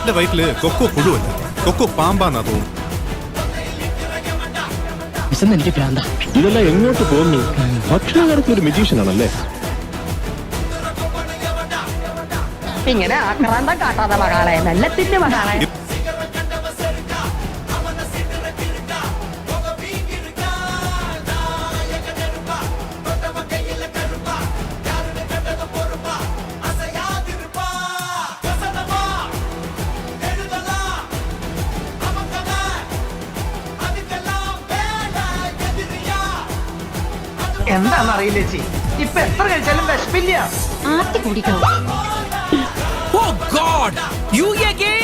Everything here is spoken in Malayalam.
എന്റെ വയറ്റില് കൊക്കോ പുഴുവല്ല, കൊക്കോ പാമ്പാന്നാ തോന്നുന്നു. എനിക്ക് ഭ്രാന്ത. ഇതെല്ലാം എങ്ങോട്ട് പോകുന്നു? ഭക്ഷണകാലത്ത് ഒരു മെജീഷ്യൻ ആണല്ലേ? ഇങ്ങനെ ആക്രാന്തം കാട്ടാതെ മകളെ, നല്ല തിന്നു മകളെ. എന്താണെന്നറിയില്ല ചേച്ചി, ഇപ്പൊ എത്ര കഴിച്ചാലും വിശപ്പില്ല. ആർത്തി കുടിക്കണം. Oh God! You again?